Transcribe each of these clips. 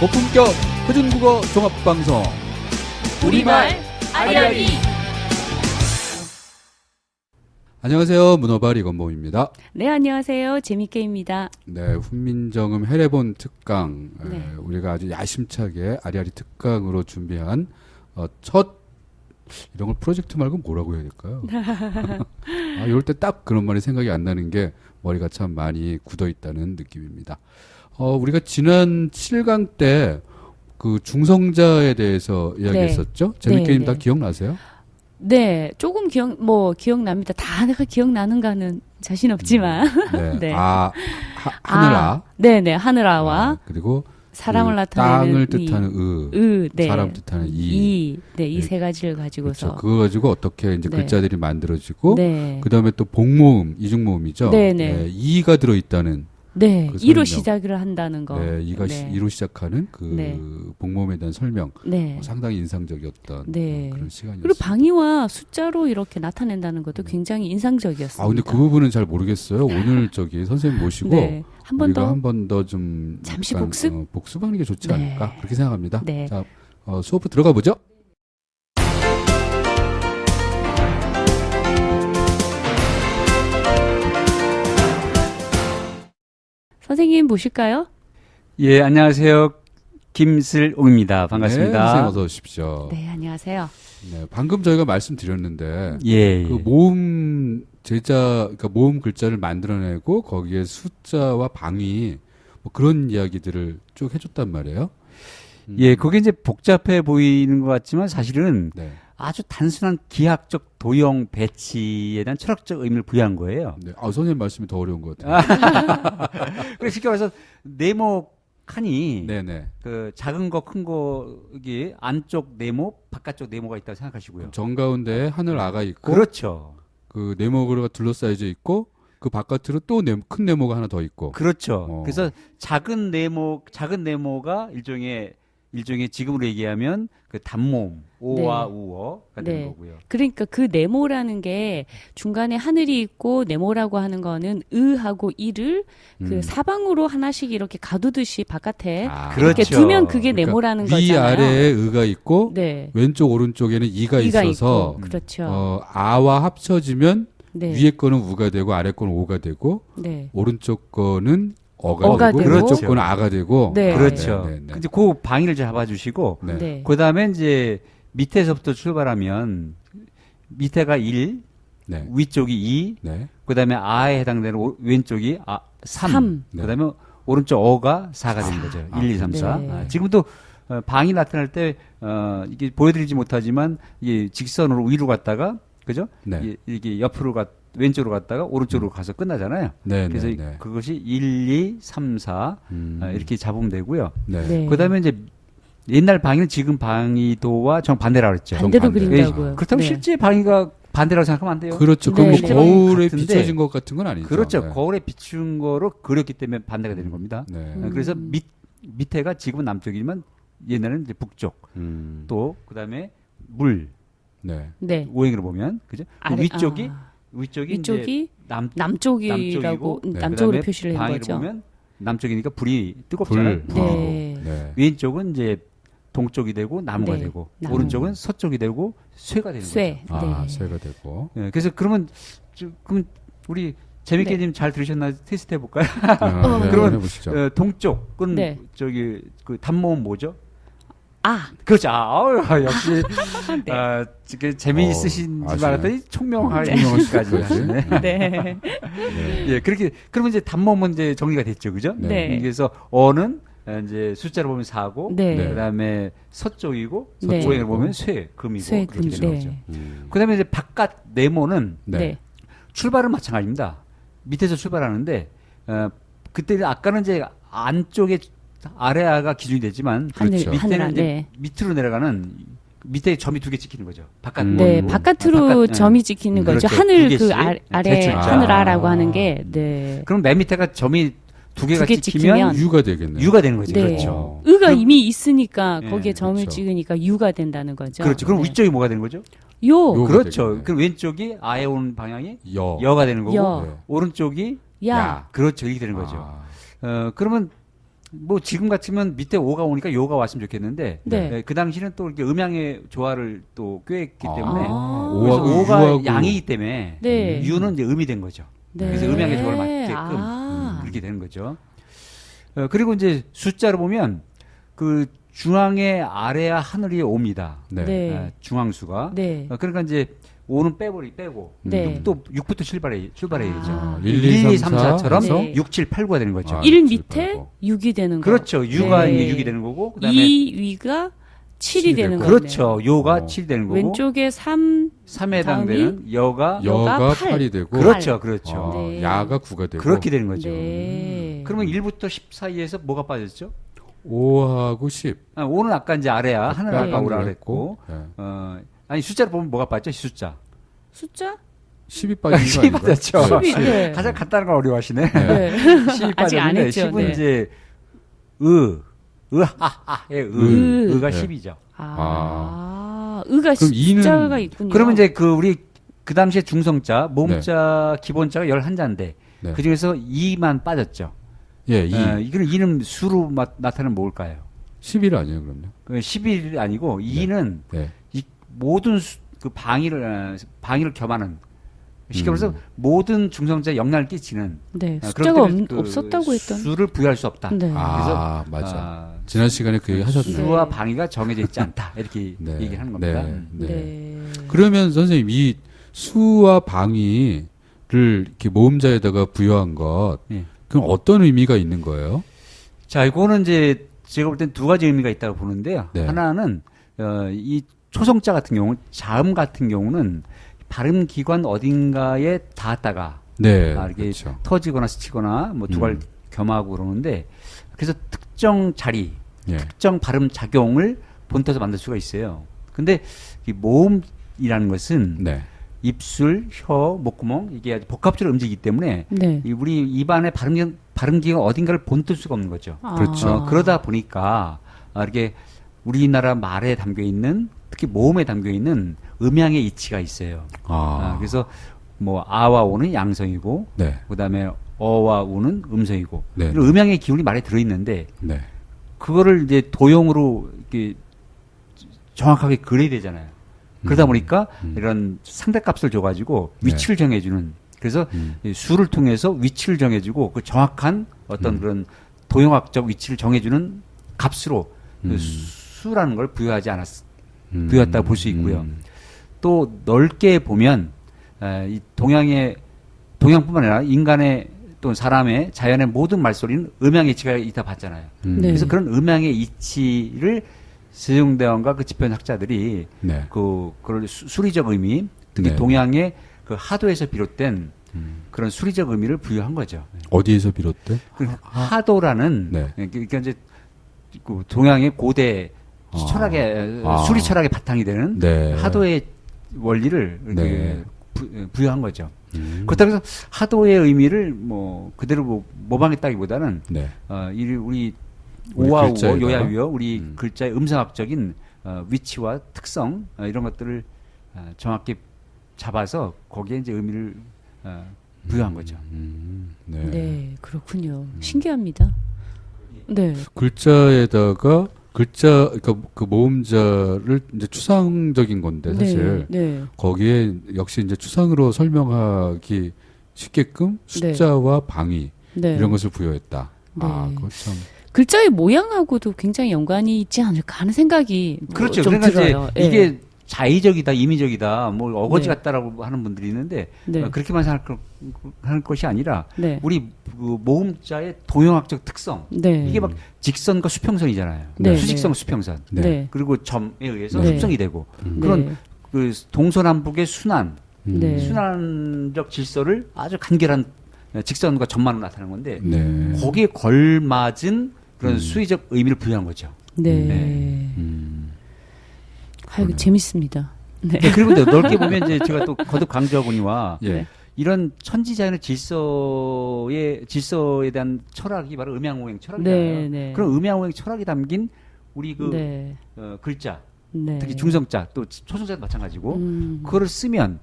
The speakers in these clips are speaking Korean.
고품격 표준국어 종합방송 우리말 아리아리. 안녕하세요. 문어발 이건봉입니다. 네, 안녕하세요. 재밌게입니다. 네, 훈민정음 해례본 특강 네. 우리가 아주 야심차게 아리아리 특강으로 준비한 첫 이런 걸 프로젝트 말고 뭐라고 해야 될까요? 이럴 때 딱 그런 말이 생각이 안 나는 게 머리가 참 많이 굳어 있다는 느낌입니다. 우리가 지난 7강 때 그 중성자에 대해서 이야기했었죠? 재밌게님 네, 다 네. 기억나세요? 네, 조금 기억납니다. 다 내가 기억나는가는 자신 없지만. 네. 네. 하늘아. 네네, 하늘아와 그리고 사람을 그 나타내는 땅을 뜻하는 네. 사람 뜻하는 이. 네, 이 네. 세 가지를 가지고서. 그렇죠. 그거 가지고 어떻게 이제 네. 글자들이 만들어지고, 네. 그 다음에 또 복모음, 이중모음이죠. 네네. 이가 들어있다는. 네, 그 이로 설명. 시작을 한다는 거. 네, 이가 네. 이로 시작하는 그 네. 복모음에 대한 설명. 네. 상당히 인상적이었던 네. 그런 시간이었어요. 그리고 방위와 숫자로 이렇게 나타낸다는 것도 굉장히 인상적이었습니다. 근데 그 부분은 잘 모르겠어요. 오늘 선생님 모시고. 네. 한 번 우리가 더. 한 번 더 좀 잠시 약간, 복습? 복습하는 게 좋지 네. 않을까 그렇게 생각합니다. 네. 자, 수업 들어가 보죠. 선생님 모실까요? 예, 안녕하세요. 김슬옹입니다. 네, 반갑습니다. 선생님 어서 오십시오. 네, 안녕하세요. 네, 방금 저희가 말씀드렸는데 예. 그 모음 그러니까 모음 글자를 만들어내고 거기에 숫자와 방위 뭐 그런 이야기들을 쭉 해줬단 말이에요. 예, 그게 이제 복잡해 보이는 것 같지만 사실은 네, 아주 단순한 기하학적 도형 배치에 대한 철학적 의미를 부여한 거예요. 네. 선생님 말씀이 더 어려운 것 같아요. 그래서 쉽게 말해서 네모 칸이 네네. 그 작은 거 큰 거 여기 안쪽 네모, 바깥쪽 네모가 있다고 생각하시고요. 정 가운데에 하늘 아가 있고 그렇죠. 그 네모가 둘러싸여져 있고 그 바깥으로 또 큰 네모가 하나 더 있고. 그렇죠. 그래서 작은 네모가 일종의 지금으로 얘기하면 그 단모음 오와 네. 우어가 되는 네. 거고요. 그러니까 그 네모라는 게 중간에 하늘이 있고 네모라고 하는 거는 의하고 이를 그 사방으로 하나씩 이렇게 가두듯이 바깥에 이렇게 그렇죠. 두면 그게 그러니까 네모라는 위 거잖아요. 아래에 의가 있고 네. 왼쪽 오른쪽에는 이가 있어서 있고, 그렇죠. 아와 합쳐지면 네. 위에 거는 우가 되고 아래 거는 오가 되고 네. 오른쪽 거는 어가 어가 되고 되고. 왼쪽 그렇죠. 거는 아가 되고. 네. 그렇죠. 네, 네, 네. 근데 그 방위를 잡아주시고 네. 네. 그다음에 이제 밑에서부터 출발하면 밑에가 1, 네. 위쪽이 2, 네. 그다음에 아에 해당되는 왼쪽이 3, 네. 그다음에 오른쪽 어가 4가 되는 거죠. 1, 2, 3, 4. 네. 지금도 방이 나타날 때 이게 보여드리지 못하지만 이게 직선으로 위로 갔다가 그죠? 네. 이게 옆으로 왼쪽으로 갔다가 오른쪽으로 가서 끝나잖아요. 네. 그래서 네. 네. 그것이 1, 2, 3, 4 이렇게 잡으면 되고요. 네. 네. 그다음에 이제 옛날 방위는 지금 방위도와 정반대라고 그랬죠. 반대로 정반대. 그린다고요. 그렇다면 네. 실제 방위가 반대라고 생각하면 안 돼요. 그렇죠. 네. 그럼 뭐 네. 거울에 같은데. 비춰진 것 같은 건 아니죠. 그렇죠. 네. 거울에 비춘 거로 그렸기 때문에 반대가 되는 겁니다. 네. 그래서 밑에가 지금은 남쪽이지만 옛날에는 이제 북쪽. 또 그다음에 물 네. 네. 오행으로 보면 그죠? 아래- 위쪽이 아. 위쪽이 위쪽이 이제 남쪽이라고 네. 남쪽으로 그다음에 표시를 한 방위로 거죠. 보면 남쪽이니까 불이 뜨겁잖아요. 불. 불이고. 네. 네. 왼쪽은 이제 동쪽이 되고 나무가 네, 되고 나무. 오른쪽은 서쪽이 되고 쇠가 되는 쇠. 거죠. 네. 쇠가 되고. 네, 그래서 그러면 그럼 우리 재밌게님 잘 들으셨나 테스트 해볼까요? 네, 그러면 해보시죠. 동쪽은 네. 저기 그 단모음 뭐죠? 아, 그렇죠. 역시 네. 재미있으신 아시네. 말했더니 총명하게 총명하시까지 하시네. 네. 예, 그렇게 그러면 이제 단모음은 이제 정리가 됐죠, 그죠? 네. 그래서 어는 이제 숫자로 보면 4고, 네. 그다음에 서쪽이고, 네. 오행을 보면 쇠, 금이고 쇠, 그렇게 금, 되는 네. 거죠. 음. 그다음에 이제 바깥 네모는 네. 네. 출발은 마찬가지입니다. 밑에서 출발하는데 그때 아까는 이제 안쪽에 아래아가 기준이 되지만 그렇죠. 밑에는 하늘, 이제 네. 밑으로 내려가는 밑에 점이 2개 찍히는 거죠. 바깥 네, 네모. 바깥으로 바깥, 점이 찍히는 거죠. 그렇죠. 하늘 두 그 개씩. 아래 대출자. 하늘아라고 하는 게 네. 그럼 맨 밑에가 점이 2개가 두개 찍히면 찍히면 유가 되겠네요. 유가 되는 거죠. 네. 그렇죠. 의가 그럼- 이미 있으니까 네, 거기에 점을 그렇죠. 찍으니까 유가 된다는 거죠. 그렇죠. 그럼 네. 위쪽이 뭐가 되는 거죠? 요, 요가 그렇죠. 되겠네. 그럼 왼쪽이 아에 오는 방향이 여. 여가 되는 거고 여. 네. 오른쪽이 야. 그렇죠. 이렇게 되는 거죠. 아. 그러면 뭐 지금 같으면 밑에 오가 오니까 요가 왔으면 좋겠는데 네. 그 당시는 또 이렇게 음양의 조화를 또 꾀했기 때문에 아. 그래서 오하고 오가 유하고. 양이기 때문에 네. 유는 이제 음이 된 거죠. 네. 그래서 음양의 조화를 맞게끔 아. 그렇게 되는 거죠. 그리고 이제 숫자로 보면 그 중앙의 아래와 하늘이 옵니다. 네. 네. 중앙수가. 네. 그러니까 이제 5는 빼고 네. 6부터 출발해야죠. 아. 1, 2, 3, 4처럼 네. 6, 7, 8, 9가 되는 거죠. 아, 1 6, 7, 밑에 8, 6이 되는 거. 그렇죠. 유가 네. 이제 6이 되는 거고 그다음에 2 위가 7이 되는 거네요. 그렇죠. 요가 7이 되는 거고 왼쪽에 3 3에 해당되는 여가 여가 팔. 8이 되고 그렇죠. 그렇죠. 어, 네. 야가 9가 되고 그렇게 되는 거죠. 네. 그러면 1부터 10 사이에서 뭐가 빠졌죠? 5하고 10. 5는 아까 이제 아래야. 하늘 네. 아까 오라 그랬고. 네. 아니 숫자로 보면 뭐가 빠졌죠? 숫자. 숫자? 10이 빠진 거 10이 아닌가요? 빠졌죠. 10이 네. 가장 간단한 걸 어려워하시네. 네. 10이 아직 안 빠졌는데 했죠. 10은 네. 이제 의하하의 의가 네. 10이죠. 의가 그럼 이는- 숫자가 있군요. 그러면 이제 우리 그 당시에 중성자, 모음자 기본자가 11자인데 네. 그 중에서 2만 빠졌죠. 예, 2. 이거는 2는 수로 나타나는 뭘까요? 11 아니에요, 그럼요? 11이 아니고 2는 네. 이 모든 그 방위를 겸하는 쉽게 말해서 모든 중성자에 영향을 끼치는 네, 그렇기 숫자가 때문에 그 없었다고 했던. 수를 부여할 수 없다. 네. 아, 맞아. 지난 시간에 그 얘기 하셨네요. 수와 네. 방위가 정해져 있지 않다. 이렇게 네. 얘기를 하는 겁니다. 네. 네. 그러면 선생님 이 수와 방위를 이렇게 모음자에다가 부여한 것, 네. 그럼 어떤 의미가 있는 거예요? 자, 이거는 이제 제가 볼 땐 두 가지 의미가 있다고 보는데요. 네. 하나는 이 초성자 같은 경우, 자음 같은 경우는 발음 기관 어딘가에 닿았다가 네, 이렇게 그렇죠. 터지거나 스치거나 뭐 두발 겸하고 그러는데 그래서 특정 자리, 예. 특정 발음 작용을 본떠서 만들 수가 있어요. 근데 이 모음이라는 것은 네. 입술, 혀, 목구멍 이게 아주 복합적으로 움직이기 때문에 네. 우리 입안의 발음기가 어딘가를 본뜰 수가 없는 거죠. 그렇죠. 그러다 보니까 이렇게 우리나라 말에 담겨 있는 특히 모음에 담겨 있는 음양의 이치가 있어요. 그래서 뭐 아와 오는 양성이고 네. 그다음에 어와 우는 음성이고 네. 이런 음양의 기운이 말에 들어 있는데 네. 그거를 이제 도형으로 이렇게 정확하게 그려야 되잖아요. 그러다 보니까 이런 상대값을 줘가지고 위치를 정해주는 그래서 이 수를 통해서 위치를 정해주고 그 정확한 어떤 그런 도형학적 위치를 정해주는 값으로 그 수라는 걸 부여했다고 볼 수 있고요. 또 넓게 보면 이 동양뿐만 아니라 인간의 또 사람의 자연의 모든 말소리는 음양의 이치가 있다 봤잖아요. 네. 그래서 그런 음양의 이치를 세종대왕과 그 집현학자들이 네. 그런 수리적 의미, 특히 네. 동양의 그 하도에서 비롯된 그런 수리적 의미를 부여한 거죠. 어디에서 비롯돼? 그 하도라는 네. 그러니까 이제 그 동양의 고대 철학의 수리 철학의 바탕이 되는 네. 하도의 원리를 이렇게 네. 부여한 거죠. 그렇다고 해서 하도의 의미를 뭐 그대로 모방했다기보다는 네. 우리 오와 우어, 글자에다가? 요야 유어 우리 글자의 음성학적인 위치와 특성 이런 것들을 정확히 잡아서 거기에 이제 의미를 부여한 거죠. 네. 네, 그렇군요. 신기합니다. 네. 글자에다가 그러니까 그 모음자를 이제 추상적인 건데 사실 네. 거기에 역시 이제 추상으로 설명하기 쉽게끔 숫자와 방위 네. 이런 것을 부여했다. 네. 그거 참. 글자의 모양하고도 굉장히 연관이 있지 않을까 하는 생각이 그렇죠. 좀 그러니까 들어요. 이제 이게 자의적이다, 임의적이다, 뭐 어거지 네. 같다라고 하는 분들이 있는데 네. 그렇게만 생각할 것이 아니라 네. 우리 그 모음자의 동형학적 특성 네. 이게 막 직선과 수평선이잖아요. 네. 수직선, 네. 수평선. 네. 네. 그리고 점에 의해서 네. 합성이 되고 네. 그런 그 동서남북의 순환, 네. 순환적 질서를 아주 간결한 직선과 점만으로 나타내는 건데 네. 거기에 걸맞은 그런 수의적 의미를 부여한 거죠. 네. 네. 아이고 재밌습니다. 네. 그리고 넓게 보면 이제 제가 또 거듭 강조하거니와 예. 이런 천지자연의 질서에 대한 철학이 바로 음양오행 철학이잖아요. 네, 네. 그런 음양오행 철학이 담긴 우리 그 네. 글자, 네. 특히 중성자 또 초성자도 마찬가지고 음. 그거를 쓰면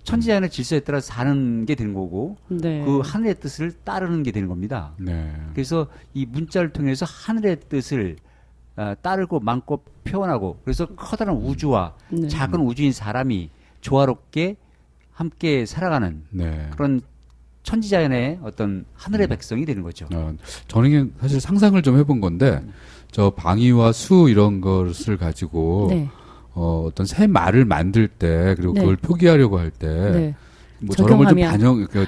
천지자연의 질서에 따라 사는 게 되는 거고 네. 그 하늘의 뜻을 따르는 게 되는 겁니다. 네. 그래서 이 문자를 통해서 하늘의 뜻을 따르고 마음껏 표현하고 그래서 커다란 우주와 네. 작은 우주인 사람이 조화롭게 함께 살아가는 네. 그런 천지자연의 어떤 하늘의 백성이 되는 거죠. 저는 이게 사실 상상을 좀 해본 건데 저 방위와 수 이런 것을 가지고 네. 어떤 새 말을 만들 때 그리고 네. 그걸 표기하려고 할 때 네. 뭐 저런 걸 좀 적용하면. 그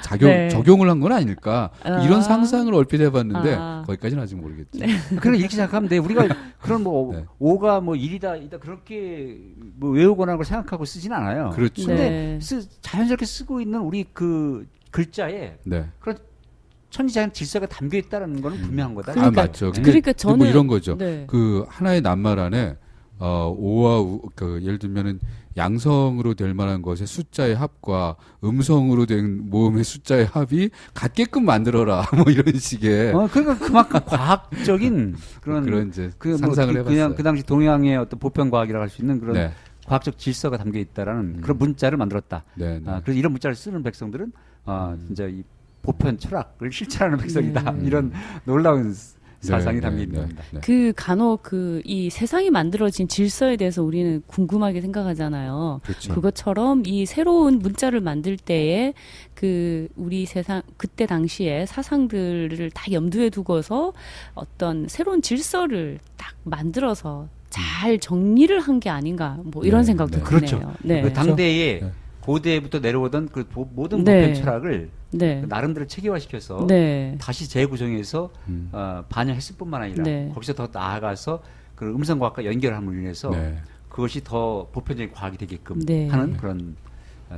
적용을 한 건 아닐까 아. 이런 상상을 얼핏 해봤는데 아. 거기까지는 아직 모르겠죠. 그런 이렇게 생각하면 돼. 우리가 그런 뭐 네. 5가 뭐 1이다 그렇게 뭐 외우거나 그걸 생각하고 쓰진 않아요. 그렇죠. 근데 네. 자연스럽게 쓰고 있는 우리 그 글자에 네. 그런 천지자연 질서가 담겨 있다는 거는 분명한 거다. 아 맞죠. 근데, 그러니까 근데 뭐 저는 이런 거죠. 네. 그 하나의 낱말 안에 오와 그 예를 들면은 양성으로 될 만한 것의 숫자의 합과 음성으로 된 모음의 숫자의 합이 같게끔 만들어라 뭐 이런 식의 그러니까 그만큼 과학적인 그런 이제 그 상상을 뭐 해봤어요. 그냥 그 당시 동양의 어떤 보편 과학이라고 할 수 있는 그런 네. 과학적 질서가 담겨 있다라는 그런 문자를 만들었다. 네, 네. 그래서 이런 문자를 쓰는 백성들은 진짜 이 보편 철학을 실천하는 백성이다. 네. 이런 놀라운 사상이 네, 담겨 네, 있는 네, 겁니다. 네. 그 간혹 이 세상이 만들어진 질서에 대해서 우리는 궁금하게 생각하잖아요. 그렇죠. 그것처럼 이 새로운 문자를 만들 때에 그 우리 세상 그때 당시에 사상들을 다 염두에 두고서 어떤 새로운 질서를 딱 만들어서 잘 정리를 한 게 아닌가 뭐 이런 네, 생각도 네. 드네요. 그렇죠. 네. 그 당대에 네. 고대부터 내려오던 그 모든 네. 보편 철학을 네. 나름대로 체계화시켜서 네. 다시 재구성해서 반영했을 뿐만 아니라 네. 거기서 더 나아가서 그 음성과학과 연결함으로 인해서 네. 그것이 더 보편적인 과학이 되게끔 네. 하는 그런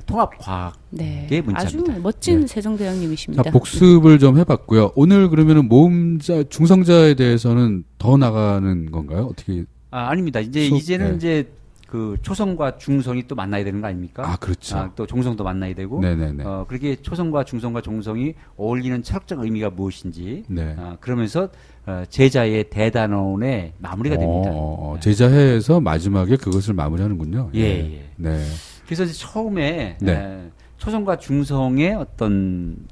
통합 과학의 네. 문자입니다. 아주 멋진 네. 세종대왕님이십니다. 자, 복습을 좀 해봤고요. 오늘 그러면은 모음자, 중성자에 대해서는 더 나가는 건가요? 어떻게? 아닙니다. 이제는 네. 이제 그 초성과 중성이 또 만나야 되는 거 아닙니까? 아, 그렇죠. 또 종성도 만나야 되고. 네네네. 그렇게 초성과 중성과 종성이 어울리는 철학적 의미가 무엇인지. 네. 그러면서 제자의 대단원의 마무리가 됩니다. 네. 제자해에서 마지막에 그것을 마무리하는군요. 예, 예. 네. 그래서 이제 처음에 네. 초성과 중성의 어떤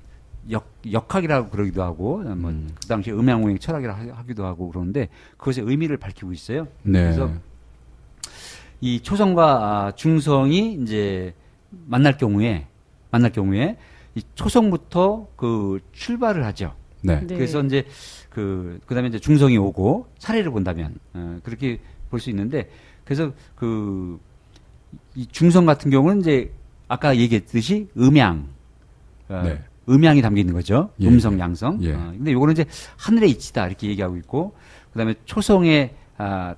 역학이라고 그러기도 하고, 그 당시 음양오행 철학이라고 하기도 하고 그러는데 그것의 의미를 밝히고 있어요. 네. 그래서 이 초성과 중성이 이제 만날 경우에 이 초성부터 그 출발을 하죠. 네. 네. 그래서 이제 그다음에 이제 중성이 오고 사례를 본다면 그렇게 볼 수 있는데 그래서 이 중성 같은 경우는 이제 아까 얘기했듯이 음양 네. 음양이 담겨 있는 거죠. 예. 음성, 양성. 예. 근데 요거는 이제 하늘의 이치다 이렇게 얘기하고 있고 그다음에 초성의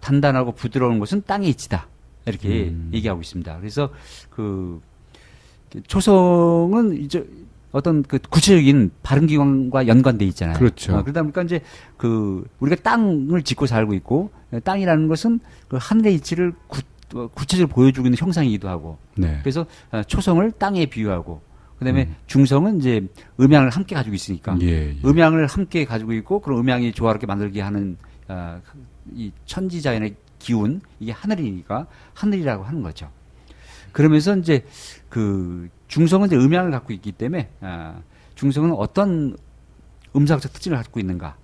단단하고 부드러운 것은 땅의 이치다 이렇게 얘기하고 있습니다. 그래서 그 초성은 이제 어떤 그 구체적인 발음 기관과 연관돼 있잖아요. 그렇죠. 그러다 보니까 이제 우리가 땅을 짓고 살고 있고 땅이라는 것은 그 하늘의 이치를 구체적으로 보여주고 있는 형상이기도 하고. 네. 그래서 초성을 땅에 비유하고 그다음에 중성은 이제 음양을 함께 가지고 있으니까 예, 예. 음양을 함께 가지고 있고 그런 음양이 조화롭게 만들게 하는 이 천지자연의 기운 이게 하늘이니까 하늘이라고 하는 거죠. 그러면서 이제 그 중성은 이제 음양을 갖고 있기 때문에 중성은 어떤 음사학적 특징을 갖고 있는가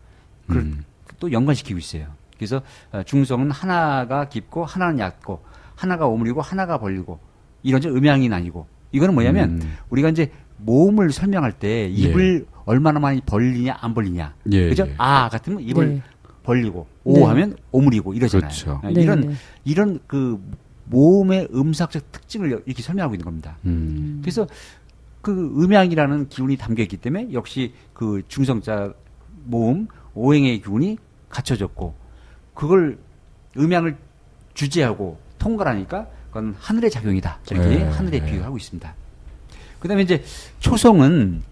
그걸 또 연관시키고 있어요. 그래서 중성은 하나가 깊고 하나는 얕고 하나가 오므리고 하나가 벌리고 이런 이제 음양이 나뉘고 이거는 뭐냐면 우리가 이제 모음을 설명할 때 입을 얼마나 많이 벌리냐 안 벌리냐 예, 그죠? 예. 아 같으면 입을 네. 벌리고 오 네. 하면 오므리고 이러잖아요. 그렇죠. 네, 네. 이런 그 모음의 음사학적 특징을 이렇게 설명하고 있는 겁니다. 그래서 그 음양이라는 기운이 담겨 있기 때문에 역시 그 중성자 모음 오행의 기운이 갖춰졌고 그걸 음양을 주재하고 통과하니까 그건 하늘의 작용이다. 이렇게 네, 하늘에 네. 비유하고 있습니다. 그다음에 이제 초성은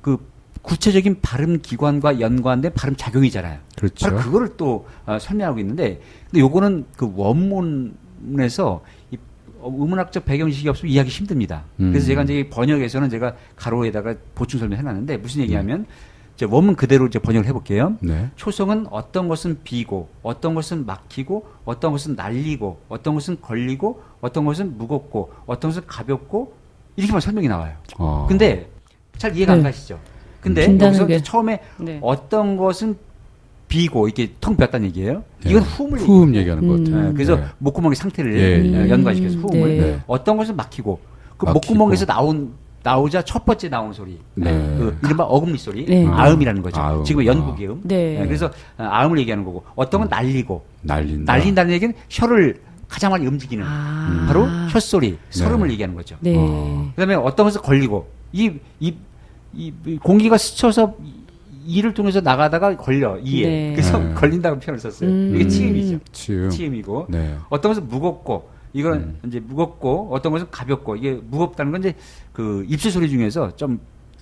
그 구체적인 발음 기관과 연관된 발음 작용이잖아요. 그렇죠. 바로 그거를 또 설명하고 있는데, 근데 요거는 그 원문에서 이 의문학적 배경지식이 없으면 이해하기 힘듭니다. 그래서 제가 이제 번역에서는 제가 가로에다가 보충 설명해놨는데 무슨 얘기하면 이제 원문 그대로 이제 번역을 해볼게요. 네. 초성은 어떤 것은 비고, 어떤 것은 막히고, 어떤 것은 날리고, 어떤 것은 걸리고, 어떤 것은 무겁고, 어떤 것은 가볍고, 이렇게만 설명이 나와요. 어. 근데 잘 이해가 안 네. 가시죠? 근데 빈다는 여기서 게. 처음에 네. 어떤 것은 비고 이게 텅 비었다는 얘기예요. 이건 후음을 후음 얘기하는 것 같아요. 예, 그래서 네. 목구멍의 상태를 예, 연관시켜서 후음을 네. 어떤 것은 막히고 그 막히고. 목구멍에서 나오자 첫 번째 나오는 소리 네. 그 이른바 어금니 소리 네. 아음이라는 거죠. 아음. 지금 연국의 음. 네. 예, 그래서 아음을 얘기하는 거고 어떤 건 날리고 날린다. 날린다는 얘기는 혀를 가장 많이 움직이는 아. 바로 혀소리 설음을 얘기하는 거죠. 네. 그다음에 어떤 것은 걸리고 이 공기가 스쳐서 이를 통해서 나가다가 걸려 이에 네. 그래서 네. 걸린다고 표현을 썼어요. 이게 치음이죠. 치음. 치음이고 네. 어떤 것은 무겁고 이건 이제 무겁고 어떤 것은 가볍고 이게 무겁다는 건 이제 그 입술 소리 중에서 좀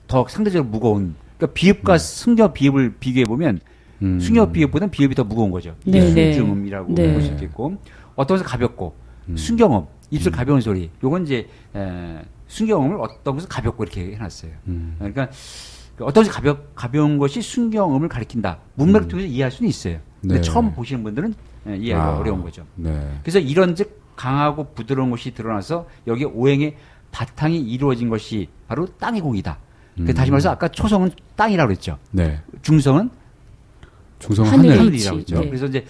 더 상대적으로 무거운 그러니까 비읍과 승려 비읍을 비교해 보면 승려 비읍보다는 비읍이 더 무거운 거죠. 이게 네, 네. 순중음이라고 네. 볼 수 있겠고 어떤 것은 가볍고 순경음 입술 가벼운 소리 요건 이제 순경음을 어떤 것은 가볍고 이렇게 해놨어요. 그러니까 어떤 것이 가벼운 것이 순경음을 가리킨다. 문맥을 통해서 이해할 수는 있어요. 근데 네. 처음 보시는 분들은 이해하기가 어려운 거죠. 네. 그래서 이런즉 강하고 부드러운 것이 드러나서 여기 오행의 바탕이 이루어진 것이 바로 땅의 공이다. 다시 말해서 아까 초성은 땅이라고 그랬죠. 네. 중성은 중성 하늘. 하늘. 하늘이라고 그랬죠. 네. 그래서 이제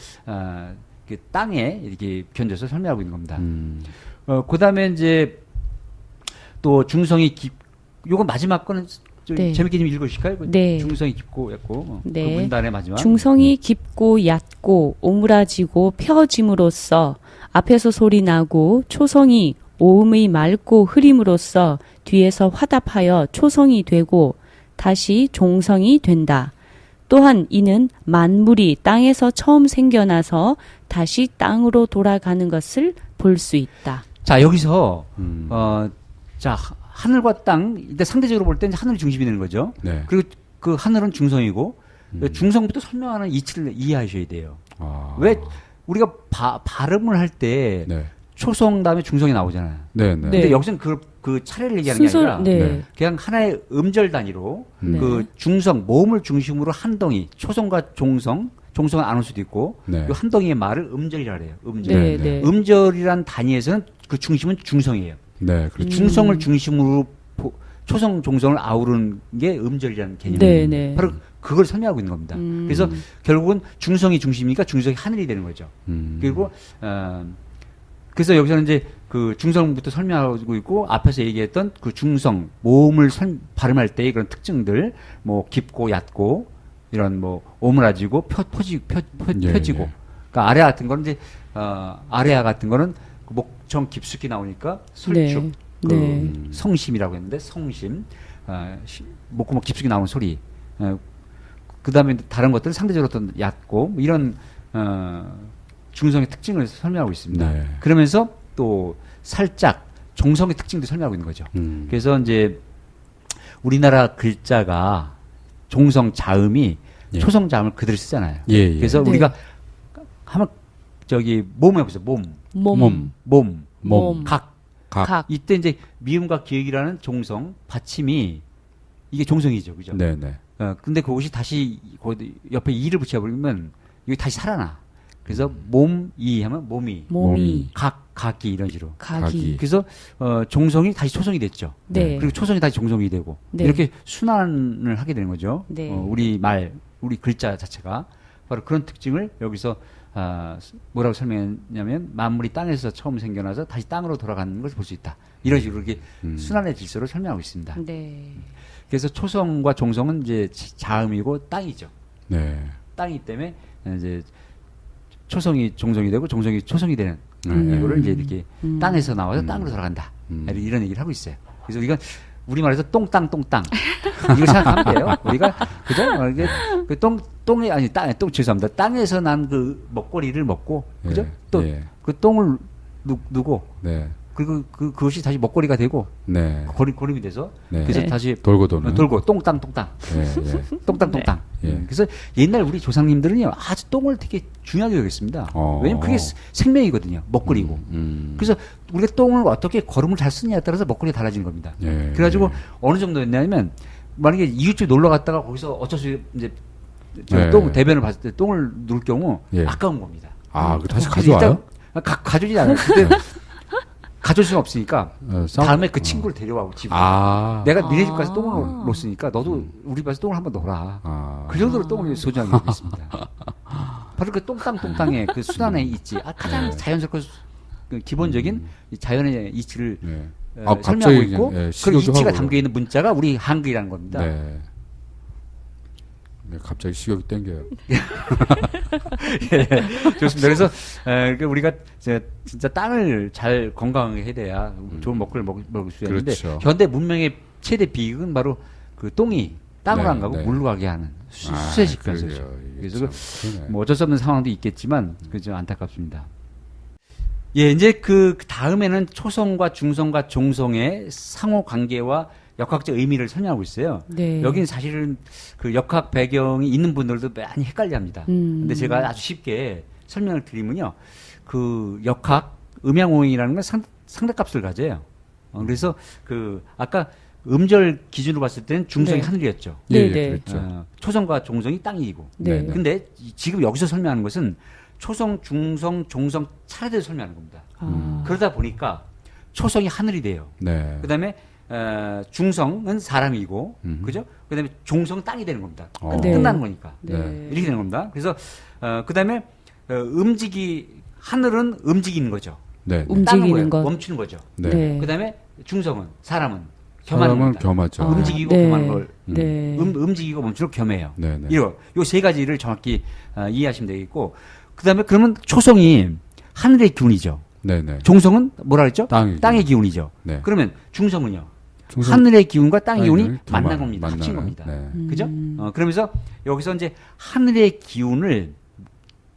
그 땅에 이렇게 견져서 설명하고 있는 겁니다. 그다음에 이제 또 중성이 요거 마지막 거는 좀 네. 재밌게 좀 읽으실까요? 네. 중성이 깊고 얕고 네. 그 문단의 마지막 중성이 깊고 얕고 오므라지고 펴짐으로써 앞에서 소리 나고 초성이 오음의 맑고 흐림으로써 뒤에서 화답하여 초성이 되고 다시 종성이 된다. 또한 이는 만물이 땅에서 처음 생겨나서 다시 땅으로 돌아가는 것을 볼 수 있다. 자 여기서 자 하늘과 땅 일단 상대적으로 볼 때는 하늘이 중심이 되는 거죠. 네. 그리고 그 하늘은 중성이고 중성부터 설명하는 이치를 이해하셔야 돼요. 아. 왜 우리가 발음을 할 때 네. 초성 다음에 중성이 나오잖아요. 네, 네. 근데 네. 여기서는 그 차례를 얘기하는 게 아니라 네. 그냥 하나의 음절 단위로 네. 그 중성 모음을 중심으로 한 덩이 초성과 종성은 안 올 수도 있고 네. 이 한 덩이의 말을 음절이라 그래요. 음절. 네, 네. 네. 음절이란 단위에서는 그 중심은 중성이에요. 네, 그렇죠. 중성을 중심으로 초성 종성을 아우르는 게 음절이라는 개념이에요. 네, 네. 바로 그걸 설명하고 있는 겁니다. 그래서 결국은 중성이 중심이니까 중성이 하늘이 되는 거죠. 그리고 그래서 여기서는 이제 그 중성부터 설명하고 있고 앞에서 얘기했던 그 중성 모음을 발음할 때의 그런 특징들 뭐 깊고 얕고 이런 뭐 오므라지고 펴지고 예, 예. 그러니까 아레아 같은 거는 이제 아레아 같은 거는 그 목청 깊숙이 나오니까 설축 그 네. 성심이라고 했는데 성심 목구멍 깊숙이 나오는 소리 그 다음에 다른 것들은 상대적으로 또 얕고 뭐 이런 중성의 특징을 설명하고 있습니다. 네. 그러면서 또 살짝 종성의 특징도 설명하고 있는 거죠. 그래서 이제 우리나라 글자가 종성 자음이 예. 초성 자음을 그대로 쓰잖아요. 예, 예. 그래서 네. 우리가 한번 저기 몸 해보세요. 몸, 각. 각. 이때 이제 미음과 기역이라는 종성 받침이 이게 종성이죠, 그죠? 네, 네. 근데 그것이 다시 옆에 이를 붙여버리면 이게 다시 살아나. 그래서 몸이 하면 몸이, 각이 이런 식으로. 각이. 그래서 종성이 다시 초성이 됐죠. 네. 그리고 초성이 다시 종성이 되고 네. 이렇게 순환을 하게 되는 거죠. 네. 우리 글자 자체가 바로 그런 특징을 여기서 뭐라고 설명했냐면 만물이 땅에서 처음 생겨나서 다시 땅으로 돌아가는 것을 볼 수 있다. 이런 식으로 이렇게 순환의 질서를 설명하고 있습니다. 네. 그래서 초성과 종성은 이제 자음이고 땅이죠. 네. 땅이기 때문에 이제 초성이 종성이 되고 종성이 초성이 되는 네. 이거를 이제 이렇게 땅에서 나와서 땅으로 돌아간다. 이런 얘기를 하고 있어요. 그래서 우리가 우리말에서 똥땅 이거 생각하면 돼요. 우리가 그죠? 이게 그 똥이 아니 땅 죄송합니다. 땅에서 난 그 먹거리를 먹고 그죠? 예, 또 예. 그 똥을 누고 네. 그리고 그것이 다시 먹거리가 되고 네. 고림이 돼서 네. 그래서 네. 다시 돌고 도는. 돌고 똥땅 예, 예. 똥땅. 네. 그래서 옛날 우리 조상님들은요 아주 똥을 되게 중요하게 여겼습니다. 왜냐면 그게 생명이거든요. 먹거리고. 그래서 우리가 똥을 어떻게 걸음을 잘 쓰느냐에 따라서 먹거리가 달라지는 겁니다. 예, 그래가지고 예. 어느 정도였냐면 만약에 이웃집 놀러 갔다가 거기서 어쩔 수 없이 이제 네. 똥 대변을 봤을 때 똥을 누를 경우 예. 아까운 겁니다. 아, 그 다시 그래서 가져와요? 일단 가져오지 않아요. 근데 가져올 수는 없으니까 싸움- 다음에 그 친구를 데려와고 집에. 내가 니네 집 가서 똥을 놓았으니까 너도 우리 집에서 똥을 한번 넣어라. 그 정도로 똥을 소중하게 여기고 있습니다. 바로 그 똥땅에 그 수단에 있지. 가장 자연스럽고 그 기본적인 이 자연의 이치를 네. 설명하고 있고 예, 그 식욕이 이치가 확 담겨 있는 문자가 우리 한글이라는 겁니다. 네. 네, 갑자기 식욕이 땡겨요. 예, 좋습니다. 그래서 그러니까 우리가 진짜 땅을 잘 건강하게 해야 돼야 좋은 먹거리를 먹을 수 있는데 그렇죠. 현대 문명의 최대 비극은 바로 그 똥이 땅으로 네, 안 가고 네. 물로 가게 하는 수세식까지. 그러게요. 이게 그래서 참 뭐 어쩔 수 없는 상황도 있겠지만 그좀 안타깝습니다. 예, 이제 그 다음에는 초성과 중성과 종성의 상호 관계와 역학적 의미를 설명하고 있어요. 네. 여기는 사실은 그 역학 배경이 있는 분들도 많이 헷갈려합니다. 근데 제가 아주 쉽게 설명을 드리면요, 그 역학 음양오행이라는 건 상대값을 가져요. 그래서 그 아까 음절 기준으로 봤을 때는 중성이 네. 하늘이었죠. 예, 네. 그렇죠. 초성과 종성이 땅이고. 네. 네. 근데 지금 여기서 설명하는 것은 초성, 중성, 종성 차례대로 설명하는 겁니다. 그러다 보니까 초성이 하늘이 돼요. 네. 그다음에 중성은 사람이고, 그죠? 그다음에 종성은 땅이 되는 겁니다. 네. 끝나는 거니까 네. 이렇게 되는 겁니다. 그래서 그다음에 하늘은 움직이는 거죠. 네. 땅은 움직이는 뭐예요? 것. 멈추는 거죠. 네. 네. 그다음에 중성은 사람은 겸하는 사람은 겁니다. 겸하죠. 움직이고 네. 겸하는 걸 네. 움직이고 멈추고 겸해요. 네, 네. 요 세 가지를 정확히 이해하시면 되겠고, 그다음에 그러면 초성이 하늘의 기운이죠. 네, 네. 종성은 뭐라 그랬죠? 땅의 기운이죠. 네. 그러면 중성은요? 중성- 하늘의 기운과 땅의 땅의 기운이 기운이 만난 겁니다. 합친 만나는, 겁니다. 네. 그죠? 그러면서 여기서 이제 하늘의 기운을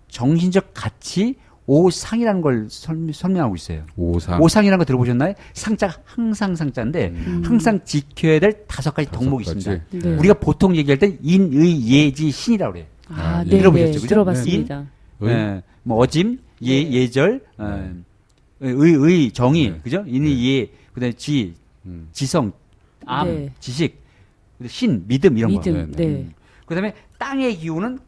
정신적 가치 오상이라는 걸 설명하고 있어요. 오상. 오상이라는 거 들어보셨나요? 상자가 항상 상자인데 항상 지켜야 될 5가지 덕목이 가지. 있습니다. 네. 우리가 보통 얘기할 때 인, 의, 예지, 신이라고 그래요. 아, 예. 네, 들어보셨죠? 네. 그죠? 들어봤습니다. 의? 뭐 어짐, 예절, 의, 정의, 네. 그죠? 인의, 예, 그다음에 지성, 암, 네. 지식, 신, 믿음 이런 거. 믿음. 네, 네. 그다음에 땅의 기운은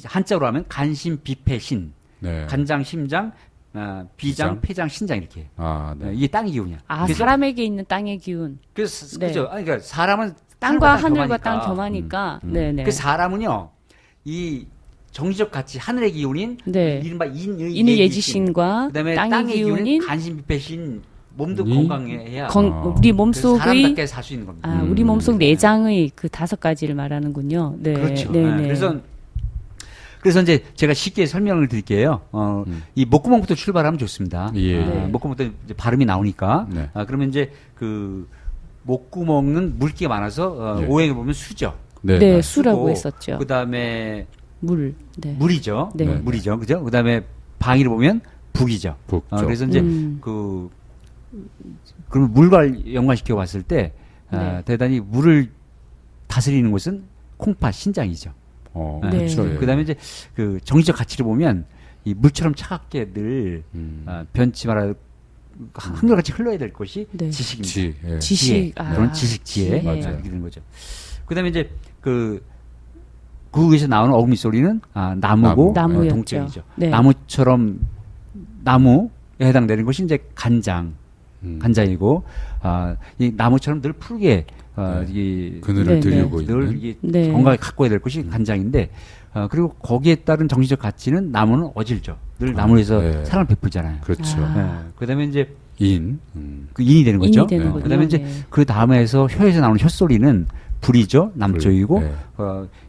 한자로 하면 간심, 비패, 신, 네. 간장, 심장, 비장, 비장? 폐장, 신장 이렇게. 아, 네. 이게 땅의 기운이야. 아, 그래서 사람에게 있는 땅의 기운. 그래서 네. 그죠? 아니, 그러니까 사람은 땅과 하늘과 하늘과 땅 겸하니까. 겸하니까. 네, 네. 그 사람은요, 이 정신적 가치 하늘의 기운인 네. 이른바 인의, 인의 예지신, 예지신과 그다음에 땅의 땅의 기운인 기운인 간신, 비패신, 몸도 이? 건강해야 우리 그래서 몸속의 사람답게 살 수 있는 겁니다. 우리 몸속 내장의 그 5가지를 말하는군요. 네. 그렇죠. 네, 네. 네. 그래서 이제 제가 쉽게 설명을 드릴게요. 이 목구멍부터 출발하면 좋습니다. 예. 네. 목구멍부터 이제 발음이 나오니까. 네. 그러면 이제 그 목구멍은 물기가 많아서 예. 오행을 보면 수죠. 네. 네, 네. 수라고 했었죠. 그다음에 물. 네. 물이죠. 네. 네. 물이죠. 그죠? 그다음에 방위를 보면 북이죠. 북죠. 그래서 이제 음. 그러면 물과 연관시켜 봤을 때 네. 대단히 물을 다스리는 것은 콩팥 신장이죠. 네. 그렇죠. 예. 그다음에 이제 그 정신적 가치를 보면 이 물처럼 차갑게 늘 변치 말아 한결같이 흘러야 될 것이 네. 지식입니다. 지. 예. 지식. 지혜. 아, 그런 지식, 지혜. 지혜. 맞아요. 이렇게 되는 거죠. 그다음에 이제 구에서 나오는 어금니 소리는 나무고 나무였죠. 동적이죠. 네. 나무처럼 나무에 해당되는 것이 이제 간장이고 이 나무처럼 늘 푸르게 이 그늘을 네, 들이고 늘 있는. 이게 네. 건강하게 갖고 해야 될 것이 간장인데 그리고 거기에 따른 정신적 가치는 나무는 어질죠. 늘 나무에서 네. 사랑을 베풀잖아요. 그렇죠. 그다음에 이제 인. 그 인이 되는 거죠. 인이 되는 네. 거군요. 그다음에 이제 네. 그 다음에서 혀에서 나오는 혀소리는 불이죠. 남쪽이고 네.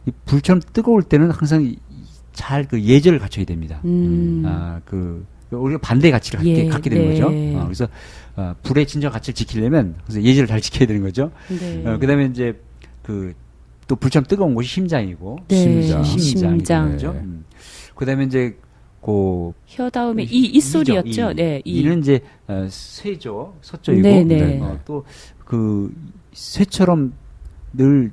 이 불처럼 뜨거울 때는 항상 잘 그 예절을 갖춰야 됩니다. 우리가 반대의 가치를 갖게 되는 네. 거죠. 그래서 불의 진정 가치를 지키려면 그래서 예절을 잘 지켜야 되는 거죠. 네. 그다음에 이제 또 불처럼 뜨거운 곳이 심장이고 네. 심장이 심장. 되는 거죠. 그다음에 이제 혀 다음에 이 소리였죠. 네. 이는 이제 쇠죠. 서쪽이고 네, 네. 또 그 쇠처럼 늘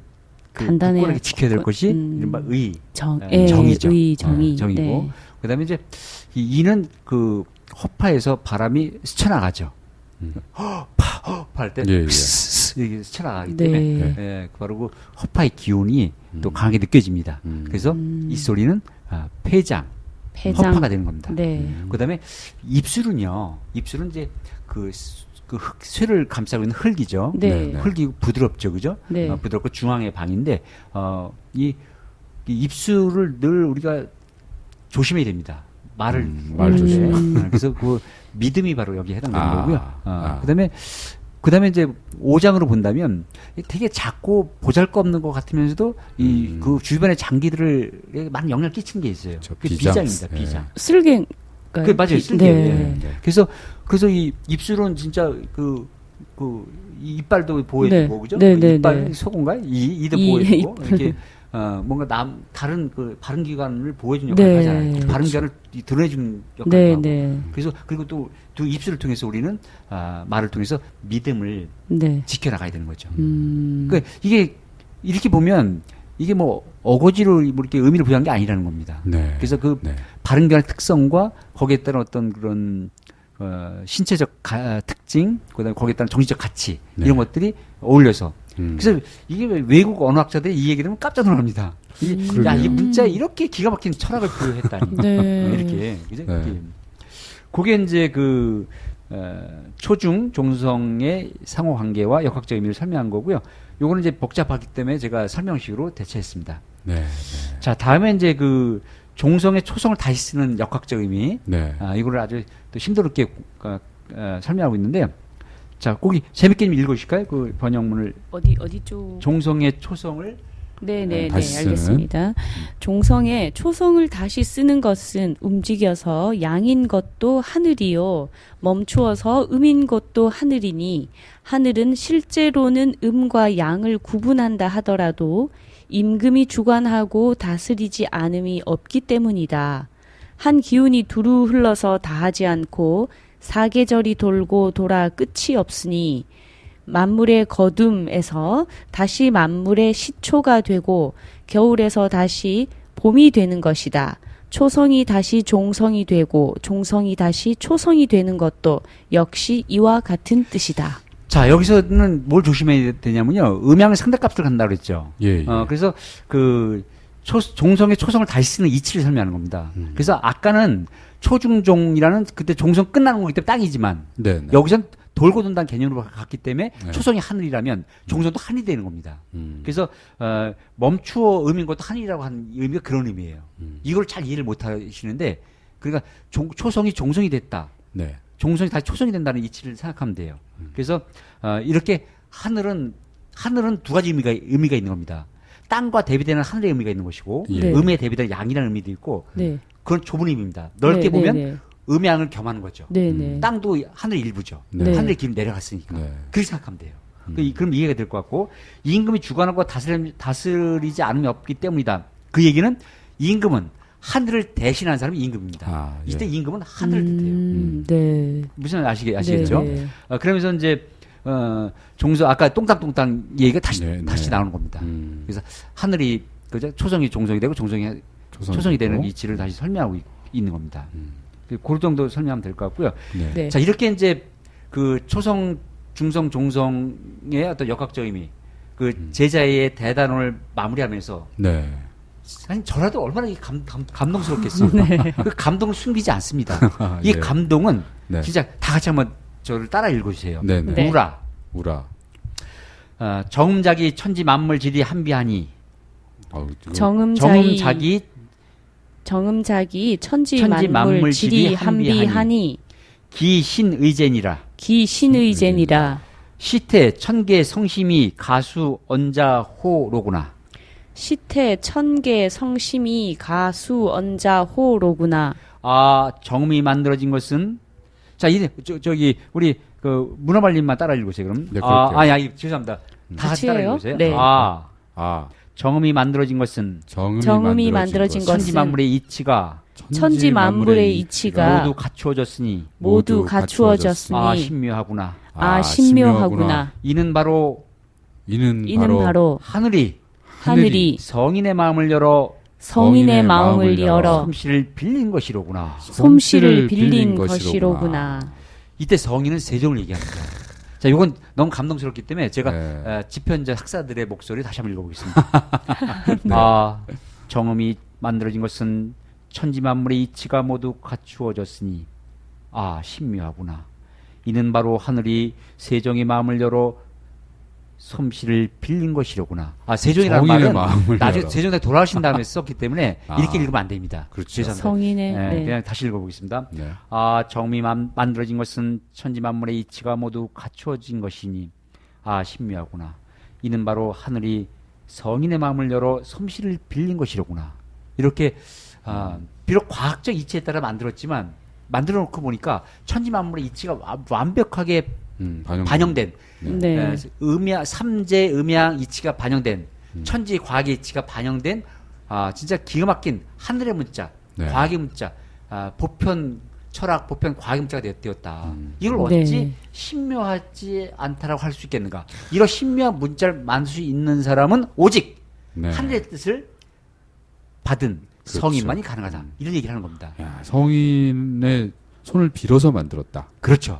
단단해야 굳건하게 지켜야 될 것이 이른바 의, 정의죠. 정의. 정이고 네. 그다음에 이제 이는 그 허파에서 바람이 스쳐나가죠. 허파 할 때 예, 예. 이게 스쳐나가기 네. 때문에 바로 그 허파의 기운이 또 강하게 느껴집니다. 그래서 이 소리는 폐장, 폐장. 허파가 되는 겁니다. 네. 그다음에 입술은요. 입술은 이제 그 쇠를 감싸고 있는 흙이죠. 네. 흙이 부드럽죠, 그죠? 네. 부드럽고 중앙의 방인데 이 입술을 늘 우리가 조심해야 됩니다. 말을 말 조심. 그래서 그 믿음이 바로 여기에 해당되는 아, 거고요. 그다음에 이제 5장으로 본다면 되게 작고 보잘것없는 것 같으면서도 그 주변의 장기들을 많은 영향을 끼치는 게 있어요. 그 비장입니다. 네. 비장. 쓸개. 그 맞아요. 쓸개. 네. 네. 그래서 이 입술은 진짜 그 이빨도 보호해주고 그죠? 네. 이빨 속인가? 이도 보호해주고 이렇게 뭔가 다른 그 발음 기관을 보호해주는 역할을 하잖아요. 그렇죠. 발음 기관을 드러내주는 역할을 하고. 네. 그래서 그리고 또 입술을 통해서 우리는 말을 통해서 믿음을 네. 지켜나가야 되는 거죠. 그러니까 이게 이렇게 보면 이게 뭐 어거지로 뭐 이렇게 의미를 부여한 게 아니라는 겁니다. 네. 그래서 그 네. 발음 기관의 특성과 거기에 따른 어떤 그런 신체적 특징, 그다음에 거기에 따른 정신적 가치 네. 이런 것들이 어울려서 그래서 이게 왜 외국 언어학자들이 이 얘기를 하면 깜짝 놀랍니다. 야, 이 문자에 이렇게 기가 막힌 철학을 부여했다니. 네. 이렇게. 그죠? 네. 그게 이제 그 초중 종성의 상호 관계와 역학적 의미를 설명한 거고요. 요거는 이제 복잡하기 때문에 제가 설명식으로 대체했습니다. 네. 자, 다음에 이제 그 종성의 초성을 다시 쓰는 역학적 의미. 네. 이거를 아주 또 심도롭게 설명하고 있는데요. 자, 거기 재밌게 좀 읽어주실까요? 그 번역문을. 어디 쪽? 종성의 초성을 네, 다시 쓰는. 알겠습니다. 종성의 초성을 다시 쓰는 것은 움직여서 양인 것도 하늘이요, 멈추어서 음인 것도 하늘이니, 하늘은 실제로는 음과 양을 구분한다 하더라도 임금이 주관하고 다스리지 않음이 없기 때문이다. 한 기운이 두루 흘러서 다하지 않고 사계절이 돌고 돌아 끝이 없으니 만물의 거둠에서 다시 만물의 시초가 되고 겨울에서 다시 봄이 되는 것이다. 초성이 다시 종성이 되고 종성이 다시 초성이 되는 것도 역시 이와 같은 뜻이다. 자, 여기서는 뭘 조심해야 되냐면요. 음양의 상대값을 간다고 그랬죠. 예. 그래서 그 종성의 초성을 다시 쓰는 이치를 설명하는 겁니다. 그래서 아까는 초중종이라는 그때 종성 끝나는 거기 때문에 땅이지만 네. 여기선 돌고 돈다는 개념으로 갔기 때문에 네. 초성이 하늘이라면 종성도 하늘이 되는 겁니다. 그래서 멈추어 음인 것도 하늘이라고 하는 의미가 그런 의미예요. 이걸 잘 이해를 못 하시는데 그러니까 초성이 종성이 됐다. 네. 종성이 다시 초성이 된다는 이치를 생각하면 돼요. 그래서 이렇게 하늘은 두 가지 의미가 있는 겁니다. 땅과 대비되는 하늘의 의미가 있는 것이고 네. 음에 대비되는 양이라는 의미도 있고 네. 그건 좁은 의미입니다. 넓게 네, 보면 네, 네. 음양을 겸하는 거죠. 네. 땅도 하늘 일부죠. 네. 하늘의 기름 내려갔으니까. 네. 그렇게 생각하면 돼요. 그럼 이해가 될 것 같고 임금이 주관하고 다스리지 않음이 없기 때문이다. 그 얘기는 임금은 하늘을 대신하는 사람이 임금입니다. 예. 이때 임금은 하늘을 뜻해요. 네. 무슨 아시겠죠? 네. 그러면서 이제 종성 아까 똥땅똥땅 얘기가 다시 네, 다시 네. 나오는 겁니다. 그래서 하늘이 그죠? 초성이 종성이 되고 종성이 초성이 되는 되고. 이치를 다시 설명하고 있는 겁니다. 그 정도 설명하면 될 것 같고요. 네. 네. 자, 이렇게 이제 그 초성, 중성, 종성의 어떤 역학적 의미, 그 제자의 대단을 마무리하면서 네. 아니 저라도 얼마나 감동스럽겠어요. 그 감동을 숨기지 않습니다. 이 예. 감동은 네. 진짜 다 같이 한번 저를 따라 읽어주세요. 네. 네. 우라. 정음자기 천지 만물질이 한비하니 정음자기 천지 만물 질이 한비하니 기신의제니라 기신의제니라 시태 천계 성심이 가수 언자호로구나. 시태 천계 성심이 가수 언자호로구나. 정음이 만들어진 것은 자 이제 저기 우리 그 문화발님만 따라 읽으세요 그럼. 네, 그럴게요. 죄송합니다. 다 같이 같이 따라 해요? 읽으세요. 네. 정음이 만들어진 것은 정음이 만들어진 것은 천지 만물의 이치가 천지 만물의 이치가 모두 갖추어졌으니 모두 갖추어졌으니 신묘하구나. 신묘하구나. 이는 바로 하늘이 성인의 마음을 열어 성인의 마음을 열어 솜씨를 빌린 것이로구나. 솜씨를 빌린 것이로구나. 이때 성인은 세종을 얘기합니다. 자, 이건 너무 감동스럽기 때문에 제가 네. 집현자 학사들의 목소리 다시 한번 읽어보겠습니다. 정음이 만들어진 것은 천지만물의 이치가 모두 갖추어졌으니 아 신묘하구나. 이는 바로 하늘이 세종의 마음을 열어 솜씨를 빌린 것이로구나. 아 세종이라는 성인의 말은 마음을 나중에 열어. 세종이 돌아가신 다음에 썼기 때문에 아. 이렇게 읽으면 안 됩니다. 그렇죠. 죄송합니다. 성인의 네, 네. 그냥 다시 읽어보겠습니다. 네. 아 정미 만들어진 것은 천지만물의 이치가 모두 갖추어진 것이니 아 신묘하구나. 이는 바로 하늘이 성인의 마음을 열어 솜씨를 빌린 것이로구나. 이렇게 비록 과학적 이치에 따라 만들었지만 만들어 놓고 보니까 천지만물의 이치가 완벽하게 반영된 네. 음양 삼재 음양 이치가 반영된 천지 과학의 이치가 반영된 진짜 기가 막힌 하늘의 문자, 네. 과학의 문자, 보편 철학, 보편 과학의 문자가 되었다. 이걸 네. 어찌 신묘하지 않다라고 할 수 있겠는가? 이런 신묘한 문자를 만들 수 있는 사람은 오직 네. 하늘의 뜻을 받은 그렇죠. 성인만이 가능하다. 이런 얘기를 하는 겁니다. 야, 성인의 손을 빌어서 만들었다. 그렇죠.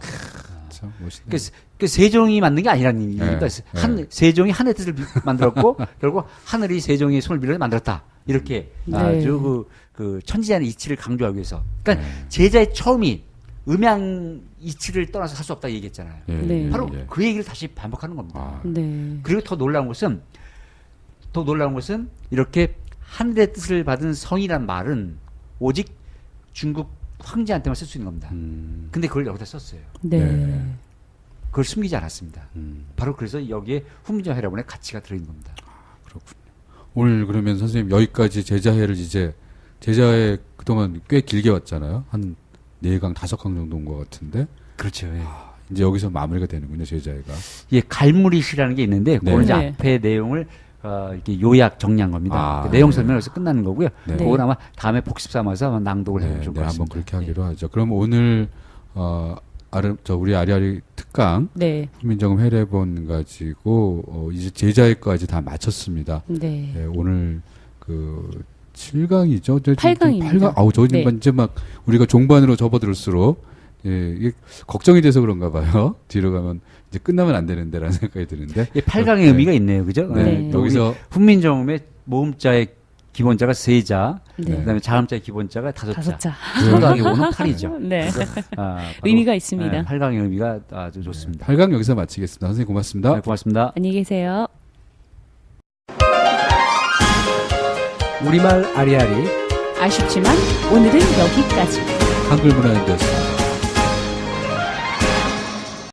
참 멋있네. 그 세종이 만든 게 아니라는 얘기니까 네. 세종이 하늘의 뜻을 만들었고 결국 하늘이 세종의 손을 빌어 만들었다. 이렇게 네. 아주 그 천지자의 이치를 강조하기 위해서. 그러니까 네. 제자의 처음이 음양 이치를 떠나서 살 수 없다 얘기했잖아요. 예, 네. 예, 바로 예. 그 얘기를 다시 반복하는 겁니다. 아, 네. 그리고 더 놀라운 것은 이렇게 하늘의 뜻을 받은 성이란 말은 오직 중국 황제한테만 쓸 수 있는 겁니다. 근데 그걸 여기다 썼어요. 네. 네. 그걸 숨기지 않았습니다. 음, 바로 그래서 여기에 훈민정 회라본의 가치가 들어있는 겁니다. 그렇군요. 오늘 그러면 선생님 여기까지 제자회를 이제 제자회 그동안 꽤 길게 왔잖아요. 한 4강, 5강 정도 온 것 같은데 그렇죠. 예. 이제 여기서 마무리가 되는군요, 제자회가. 예, 갈무리시라는 게 있는데 네. 그거는 이제 네. 앞에 내용을 이렇게 요약 정리한 겁니다. 아, 그 내용 네. 설명에서 끝나는 거고요. 네. 그건 아마 다음에 복습 삼아서 한번 낭독을 해보면 좋을 것 한번 같습니다. 그렇게 하기로 하죠. 그럼 오늘 우리 아리아리 특강 네. 훈민정음 회례본 가지고 이제 제자회까지 다 마쳤습니다. 네. 예, 오늘 그 7강이죠. 8강입니다. 아우 저 네. 이제 막 우리가 종반으로 접어들을수록 이게 걱정이 돼서 그런가 봐요. 뒤로 가면 이제 끝나면 안 되는데라는 생각이 드는데. 예, 8강의 네. 의미가 있네요. 그죠? 네. 여기서 훈민정음의 모음자의 기본자가 3자, 네. 그다음에 자음자의 기본자가 5자. 5자. 더하기 5는 8이죠. 네. 바로, 의미가 있습니다. 8강의 의미가 아주 좋습니다. 8강 여기서 마치겠습니다. 선생님 고맙습니다. 네, 고맙습니다. 안녕히 계세요. 우리말 아리아리 아쉽지만 오늘은 여기까지. 한글문화연대였습니다.